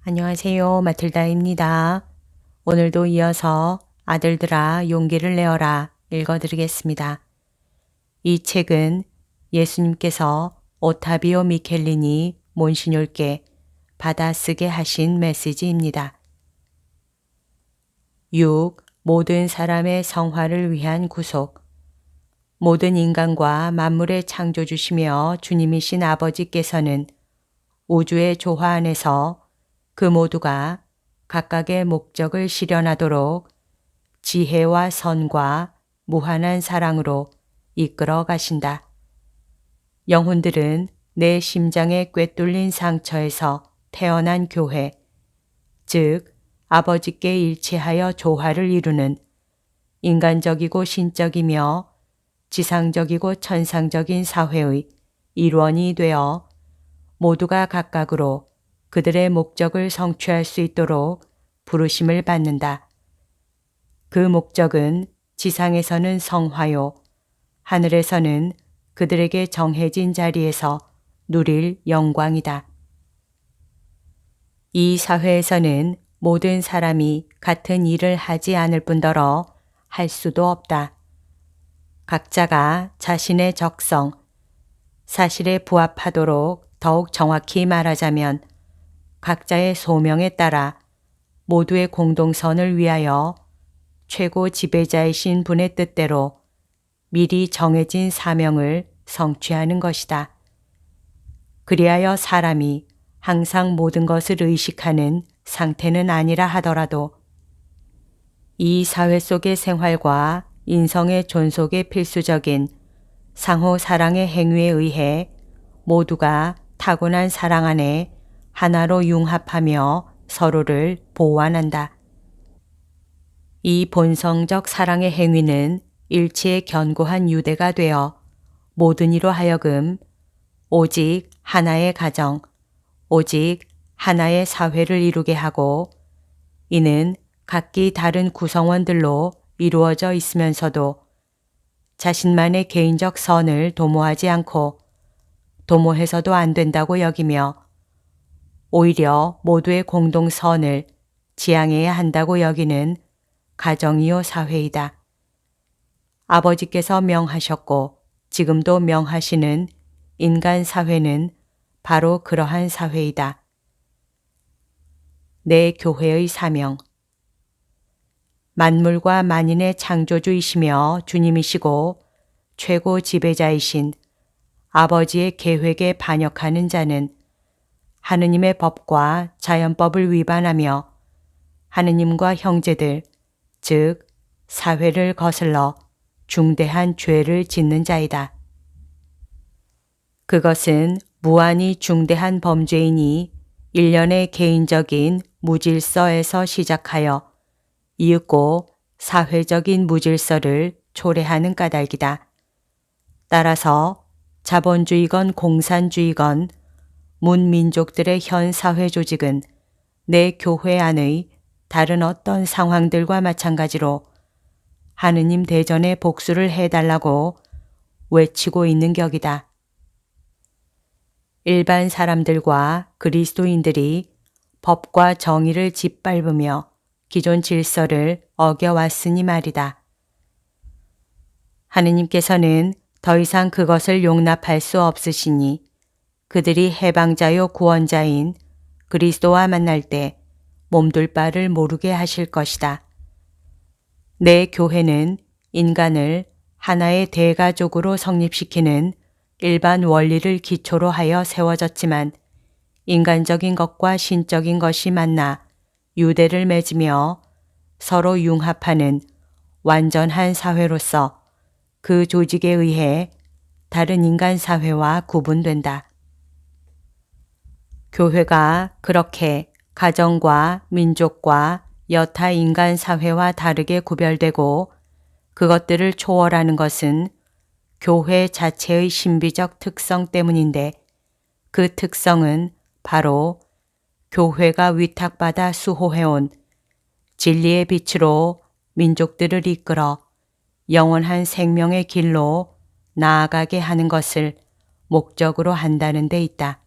안녕하세요. 마틀다입니다. 오늘도 이어서 아들들아 용기를 내어라 읽어드리겠습니다. 이 책은 예수님께서 오타비오 미켈린이 몬시뇰께 받아쓰게 하신 메시지입니다. 6. 모든 사람의 성화를 위한 구속. 모든 인간과 만물의 창조주시며 주님이신 아버지께서는 우주의 조화 안에서 그 모두가 각각의 목적을 실현하도록 지혜와 선과 무한한 사랑으로 이끌어 가신다. 영혼들은 내 심장에 꿰뚫린 상처에서 태어난 교회, 즉 아버지께 일치하여 조화를 이루는 인간적이고 신적이며 지상적이고 천상적인 사회의 일원이 되어 모두가 각각으로 그들의 목적을 성취할 수 있도록 부르심을 받는다. 그 목적은 지상에서는 성화요, 하늘에서는 그들에게 정해진 자리에서 누릴 영광이다. 이 사회에서는 모든 사람이 같은 일을 하지 않을 뿐더러 할 수도 없다. 각자가 자신의 적성, 사실에 부합하도록 더욱 정확히 말하자면 각자의 소명에 따라 모두의 공동선을 위하여 최고 지배자이신 분의 뜻대로 미리 정해진 사명을 성취하는 것이다. 그리하여 사람이 항상 모든 것을 의식하는 상태는 아니라 하더라도 이 사회 속의 생활과 인성의 존속에 필수적인 상호 사랑의 행위에 의해 모두가 타고난 사랑 안에 하나로 융합하며 서로를 보완한다. 이 본성적 사랑의 행위는 일체의 견고한 유대가 되어 모든 이로 하여금 오직 하나의 가정, 오직 하나의 사회를 이루게 하고 이는 각기 다른 구성원들로 이루어져 있으면서도 자신만의 개인적 선을 도모하지 않고 도모해서도 안 된다고 여기며 오히려 모두의 공동선을 지향해야 한다고 여기는 가정이요 사회이다. 아버지께서 명하셨고 지금도 명하시는 인간 사회는 바로 그러한 사회이다. 내 교회의 사명. 만물과 만인의 창조주이시며 주님이시고 최고 지배자이신 아버지의 계획에 반역하는 자는 하느님의 법과 자연법을 위반하며 하느님과 형제들, 즉 사회를 거슬러 중대한 죄를 짓는 자이다. 그것은 무한히 중대한 범죄이니 일련의 개인적인 무질서에서 시작하여 이윽고 사회적인 무질서를 초래하는 까닭이다. 따라서 자본주의건 공산주의건 문민족들의 현 사회 조직은 내 교회 안의 다른 어떤 상황들과 마찬가지로 하느님 대전에 복수를 해달라고 외치고 있는 격이다. 일반 사람들과 그리스도인들이 법과 정의를 짓밟으며 기존 질서를 어겨왔으니 말이다. 하느님께서는 더 이상 그것을 용납할 수 없으시니 그들이 해방자요 구원자인 그리스도와 만날 때 몸둘 바를 모르게 하실 것이다. 내 교회는 인간을 하나의 대가족으로 성립시키는 일반 원리를 기초로 하여 세워졌지만 인간적인 것과 신적인 것이 만나 유대를 맺으며 서로 융합하는 완전한 사회로서 그 조직에 의해 다른 인간 사회와 구분된다. 교회가 그렇게 가정과 민족과 여타 인간 사회와 다르게 구별되고 그것들을 초월하는 것은 교회 자체의 신비적 특성 때문인데 그 특성은 바로 교회가 위탁받아 수호해온 진리의 빛으로 민족들을 이끌어 영원한 생명의 길로 나아가게 하는 것을 목적으로 한다는 데 있다.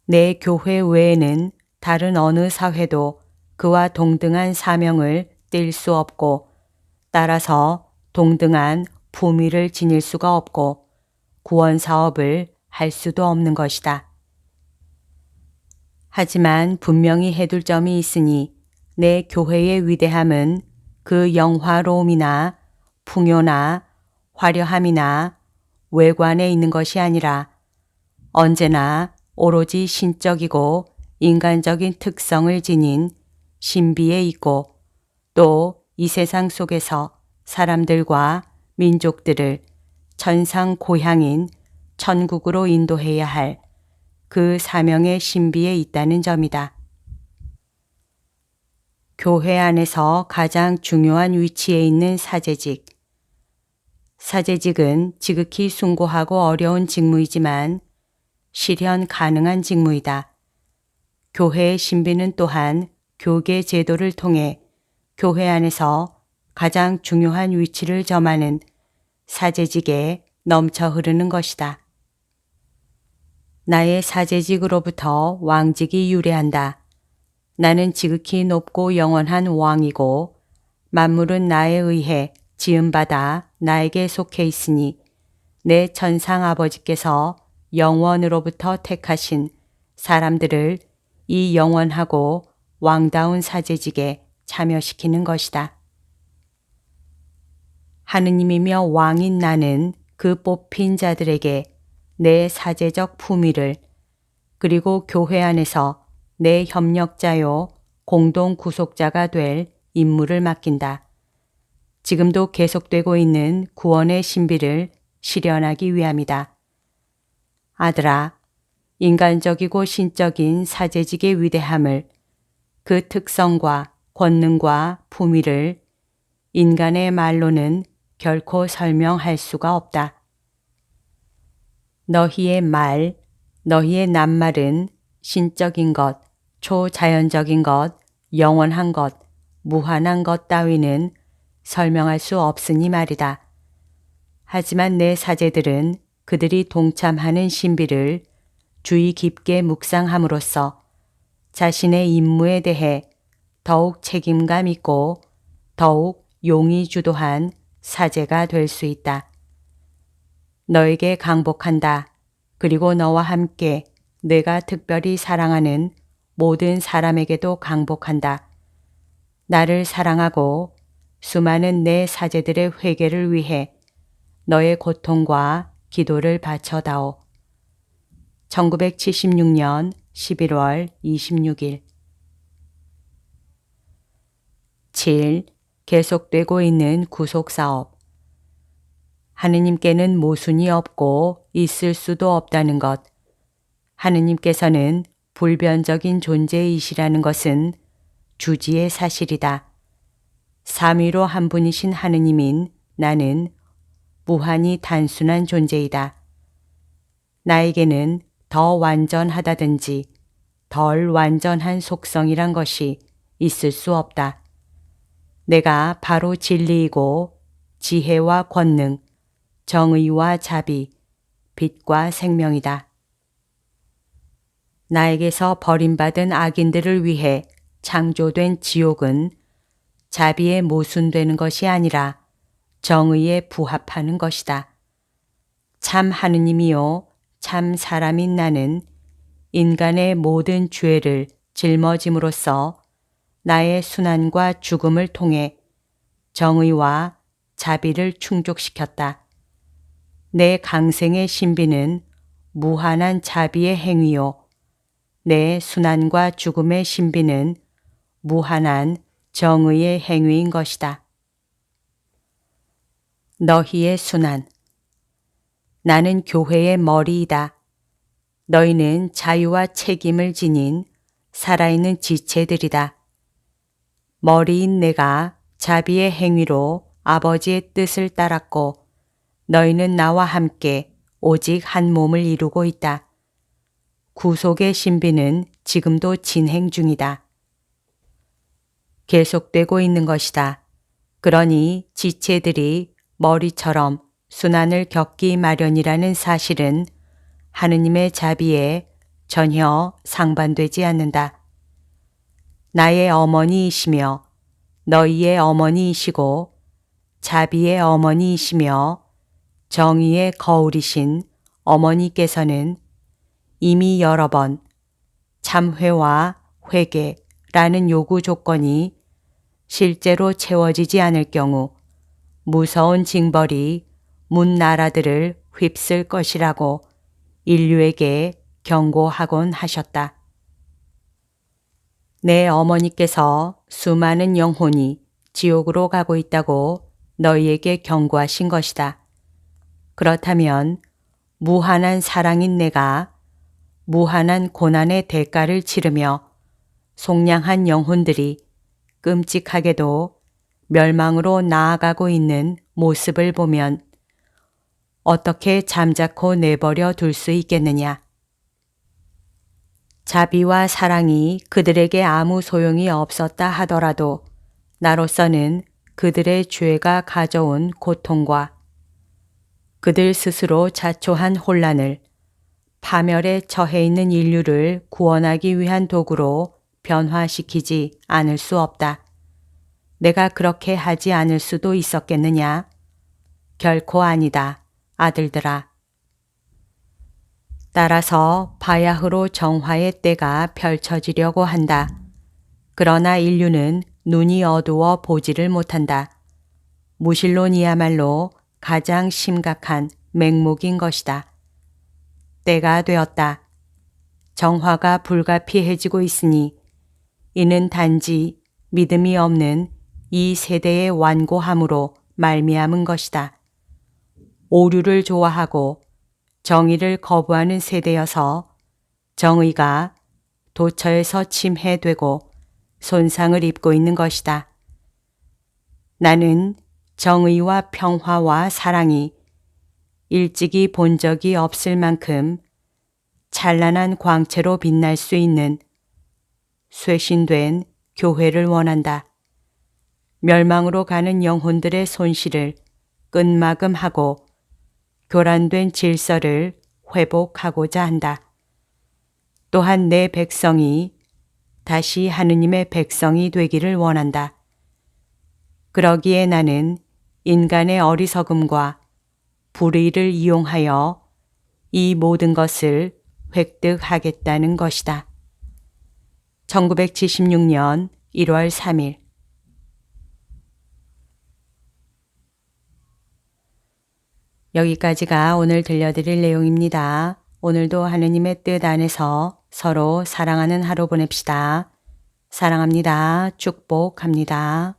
내 교회 외에는 다른 어느 사회도 그와 동등한 사명을 띌 수 없고 따라서 동등한 품위를 지닐 수가 없고 구원 사업을 할 수도 없는 것이다. 하지만 분명히 해둘 점이 있으니 내 교회의 위대함은 그 영화로움이나 풍요나 화려함이나 외관에 있는 것이 아니라 언제나 오로지 신적이고 인간적인 특성을 지닌 신비에 있고 또 이 세상 속에서 사람들과 민족들을 천상 고향인 천국으로 인도해야 할 그 사명의 신비에 있다는 점이다. 교회 안에서 가장 중요한 위치에 있는 사제직. 사제직은 지극히 숭고하고 어려운 직무이지만 실현 가능한 직무이다. 교회의 신비는 또한 교계 제도를 통해 교회 안에서 가장 중요한 위치를 점하는 사제직에 넘쳐 흐르는 것이다. 나의 사제직으로부터 왕직이 유래한다. 나는 지극히 높고 영원한 왕이고 만물은 나에 의해 지음받아 나에게 속해 있으니 내 천상 아버지께서 영원으로부터 택하신 사람들을 이 영원하고 왕다운 사제직에 참여시키는 것이다. 하느님이며 왕인 나는 그 뽑힌 자들에게 내 사제적 품위를 그리고 교회 안에서 내 협력자요 공동 구속자가 될 임무를 맡긴다. 지금도 계속되고 있는 구원의 신비를 실현하기 위함이다. 아들아, 인간적이고 신적인 사제직의 위대함을 그 특성과 권능과 품위를 인간의 말로는 결코 설명할 수가 없다. 너희의 말, 너희의 낱말은 신적인 것, 초자연적인 것, 영원한 것, 무한한 것 따위는 설명할 수 없으니 말이다. 하지만 내 사제들은 그들이 동참하는 신비를 주의 깊게 묵상함으로써 자신의 임무에 대해 더욱 책임감 있고 더욱 용이 주도한 사제가 될 수 있다. 너에게 강복한다. 그리고 너와 함께 내가 특별히 사랑하는 모든 사람에게도 강복한다. 나를 사랑하고 수많은 내 사제들의 회개를 위해 너의 고통과 기도를 바쳐다오. 1976년 11월 26일 7. 계속되고 있는 구속사업. 하느님께는 모순이 없고 있을 수도 없다는 것. 하느님께서는 불변적인 존재이시라는 것은 주지의 사실이다. 삼위로 한 분이신 하느님인 나는 무한히 단순한 존재이다. 나에게는 더 완전하다든지 덜 완전한 속성이란 것이 있을 수 없다. 내가 바로 진리이고 지혜와 권능, 정의와 자비, 빛과 생명이다. 나에게서 버림받은 악인들을 위해 창조된 지옥은 자비에 모순되는 것이 아니라 정의에 부합하는 것이다. 참 하느님이요 참 사람인 나는 인간의 모든 죄를 짊어짐으로써 나의 순환과 죽음을 통해 정의와 자비를 충족시켰다. 내 강생의 신비는 무한한 자비의 행위요. 내 순환과 죽음의 신비는 무한한 정의의 행위인 것이다. 너희의 순환. 나는 교회의 머리이다. 너희는 자유와 책임을 지닌 살아있는 지체들이다. 머리인 내가 자비의 행위로 아버지의 뜻을 따랐고 너희는 나와 함께 오직 한 몸을 이루고 있다. 구속의 신비는 지금도 진행 중이다. 계속되고 있는 것이다. 그러니 지체들이 머리처럼 순환을 겪기 마련이라는 사실은 하느님의 자비에 전혀 상반되지 않는다. 나의 어머니이시며 너희의 어머니이시고 자비의 어머니이시며 정의의 거울이신 어머니께서는 이미 여러 번 참회와 회개라는 요구 조건이 실제로 채워지지 않을 경우 무서운 징벌이 문 나라들을 휩쓸 것이라고 인류에게 경고하곤 하셨다. 내 어머니께서 수많은 영혼이 지옥으로 가고 있다고 너희에게 경고하신 것이다. 그렇다면 무한한 사랑인 내가 무한한 고난의 대가를 치르며 속량한 영혼들이 끔찍하게도 멸망으로 나아가고 있는 모습을 보면 어떻게 잠자코 내버려 둘 수 있겠느냐. 자비와 사랑이 그들에게 아무 소용이 없었다 하더라도 나로서는 그들의 죄가 가져온 고통과 그들 스스로 자초한 혼란을 파멸에 처해 있는 인류를 구원하기 위한 도구로 변화시키지 않을 수 없다. 내가 그렇게 하지 않을 수도 있었겠느냐? 결코 아니다, 아들들아. 따라서 바야흐로 정화의 때가 펼쳐지려고 한다. 그러나 인류는 눈이 어두워 보지를 못한다. 무신론이야말로 가장 심각한 맹목인 것이다. 때가 되었다. 정화가 불가피해지고 있으니 이는 단지 믿음이 없는 이 세대의 완고함으로 말미암은 것이다. 오류를 좋아하고 정의를 거부하는 세대여서 정의가 도처에서 침해되고 손상을 입고 있는 것이다. 나는 정의와 평화와 사랑이 일찍이 본 적이 없을 만큼 찬란한 광채로 빛날 수 있는 쇄신된 교회를 원한다. 멸망으로 가는 영혼들의 손실을 끝마금하고 교란된 질서를 회복하고자 한다. 또한 내 백성이 다시 하느님의 백성이 되기를 원한다. 그러기에 나는 인간의 어리석음과 불의를 이용하여 이 모든 것을 획득하겠다는 것이다. 1976년 1월 3일. 여기까지가 오늘 들려드릴 내용입니다. 오늘도 하느님의 뜻 안에서 서로 사랑하는 하루 보냅시다. 사랑합니다. 축복합니다.